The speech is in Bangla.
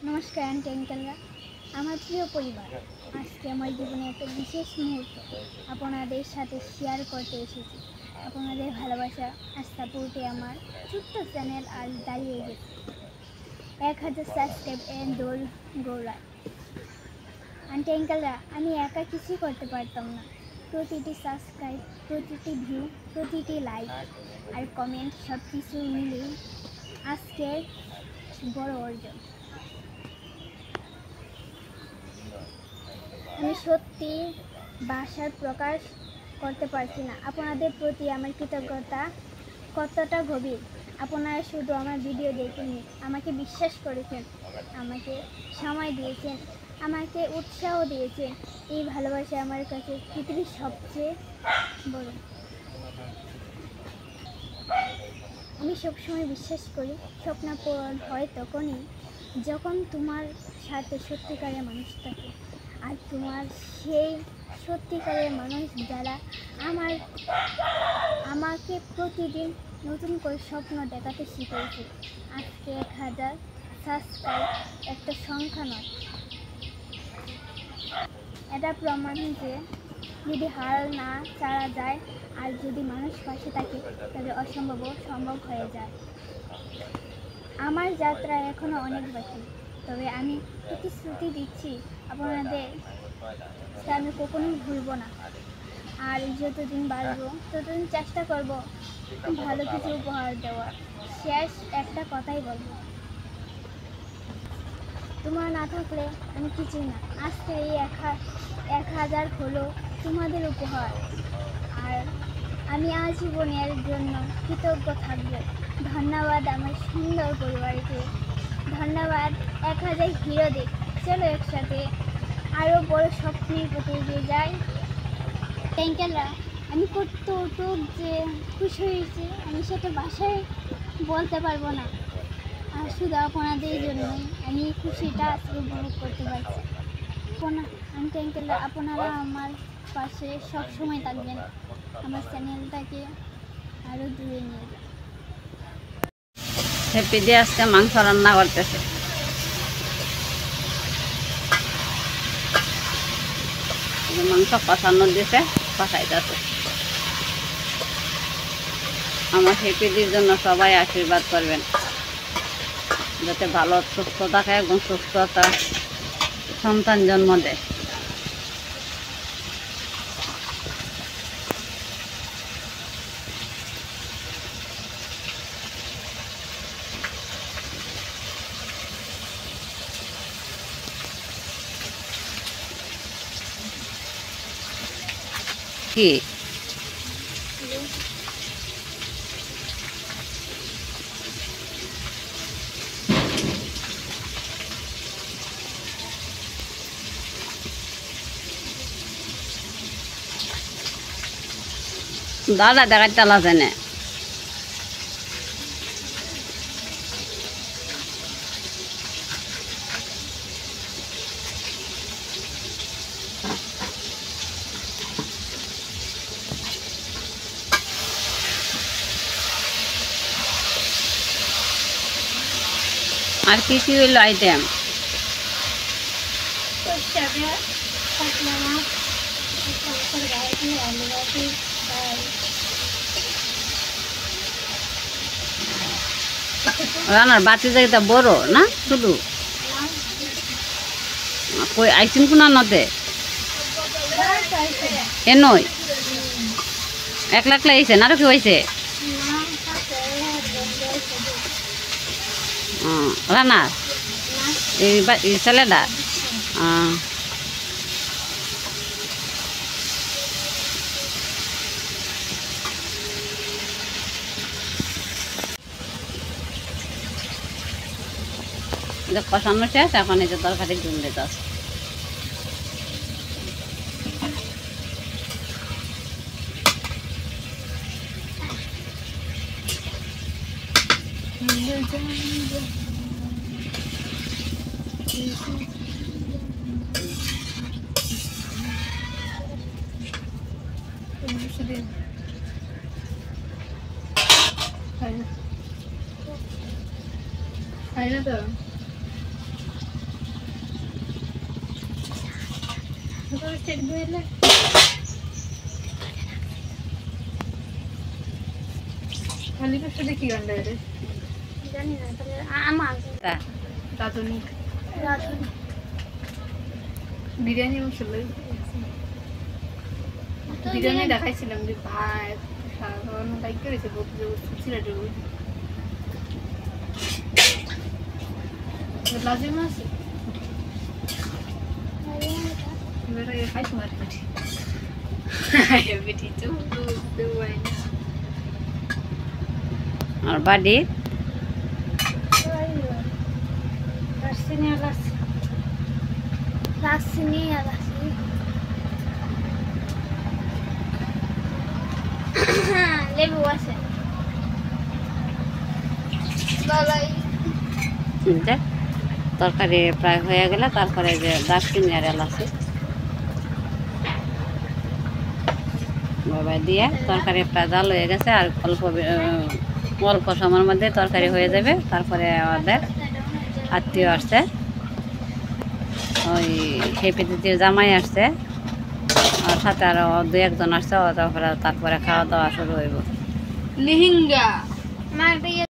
নমস্কার আন্টি আঙ্কেলরা, আমার প্রিয় পরিবার। আজকে আমার জীবনে একটা বিশেষ মুহূর্ত আপনাদের সাথে শেয়ার করতে এসেছি। আপনাদের ভালোবাসা আর সাপোর্টে আমার ছোট্ট চ্যানেল আজ দাঁড়িয়ে গেছে 1000 সাবস্ক্রাইব এন্ড দৌড় গৌড়ায়। আন্টি আঙ্কেলরা, আমি একা কিছুই করতে পারতাম না। প্রতিটি সাবস্ক্রাইব, প্রতিটি ভিউ, প্রতিটি লাইক আর কমেন্ট সব কিছু মিলিয়ে আজকের বড় অর্জন। আমি সত্যি ভাষার প্রকাশ করতে পারছি না আপনাদের প্রতি আমার কৃতজ্ঞতা কতটা গভীর। আপনারা শুধু আমার ভিডিও দেখেননি, আমাকে বিশ্বাস করেছেন, আমাকে সময় দিয়েছেন, আমাকে উৎসাহ দিয়েছেন। এই ভালোবাসা আমার কাছে পৃথিবীর সবচেয়ে বড়। আমি সবসময় বিশ্বাস করি স্বপ্ন পূরণ হয় তখনই যখন তোমার সাথে সত্যিকারের মানুষ থাকে। আর তোমার সেই সত্যিকারের মানুষ যারা আমাকে প্রতিদিন নতুন করে স্বপ্ন দেখাতে শিখিয়েছে। আজকে 1000 সাবস্ক্রাইব একটা সংখ্যা নয়, এটা প্রমাণ যে যদি হাল না ছাড়া যায় আর যদি মানুষ পাশে থাকে তবে অসম্ভবও সম্ভব হয়ে যায়। আমার যাত্রা এখনও অনেক বাকি, তবে আমি প্রতিশ্রুতি দিচ্ছি আপনাদের আমি কখনোই ভুলব না। আর যতদিন বাড়বো ততদিন চেষ্টা করব ভালো কিছু উপহার দেওয়ার। শেষ একটা কথাই বলবো, তোমরা না থাকলে আমি কিছুই না। আজকে এই 1000 হলো তোমাদের উপহার, আর আমি আজীবনের জন্য কৃতজ্ঞ থাকবো। ধন্যবাদ আমার সুন্দর পরিবারকে, ধন্যবাদ 1000 হিরোদের। চলো একসাথে আরও বড় স্বপ্নের প্রতি এগিয়ে যাই। ট্যাঙ্কেলরা, আমি কতটুক যে খুশি হয়েছি আমি সেটা বাসায় বলতে পারবো না। আর শুধু আপনাদের জন্যই আমি খুশিটা আজকে উপভোগ করতে পারছি। আন্টি আঙ্কেলরা, আপনারা আমার পাশে সব সময় থাকবেন, আমার চ্যানেলটাকে আরও দূরে নিয়ে যান। হ্যাপি দিয়ে আজকে মাংস রান্না করতেছে। মাংস কষানো দিয়েছে, কষাইতেছে। আমার হ্যাপিদির জন্য সবাই আশীর্বাদ করবেন যাতে ভালো সুস্থ থাকে এবং সুস্থতা সন্তান জন্ম দেয়। কি দাদা দেখাতে চালাছে না। আর কি কি হইল আইটেম? রান্নার বাতি জায়গাটা বড় না শুধু কই আইসিম কোনা নতে এ নয় একলা একলা আইছে না কি হয়েছে রান্নার এই ছেলেটা কষানো শেষ, এখন এই যে তরকারি জল দিতে আছে। খাই না তো খালি পেটে দেখি গান্ডা রে জানি না তাহলে আমার তা রাধুনি রাধুনি বিরিয়ানি মশলা বিরিয়ানি দেখাইছিলাম যে ভাত সাধারণ লাইক করেছে সিলেটের লাজিম আছে এবারে খাইছি মার্কেটে বেটি তো দেওয়াই না আর বাড়ি রাসিনি আলাস রাসিনি আলাসি লেবু আছে বালাই দেখ তরকারি প্রায় হয়ে গেলে তারপরে যে দারচিনি আর এলাচি বাবা দিয়ে তরকারি প্রায় জাল হয়ে গেছে আর অল্প সময়ের মধ্যে তরকারি হয়ে যাবে। তারপরে আমাদের আত্মীয় আসছে, ওই হেপি দিদির জামাই আসছে, আর সাথে আরো 2-1 জন আসছে। তারপরে খাওয়া দাওয়া শুরু হইব। লিহিঙ্গা আমার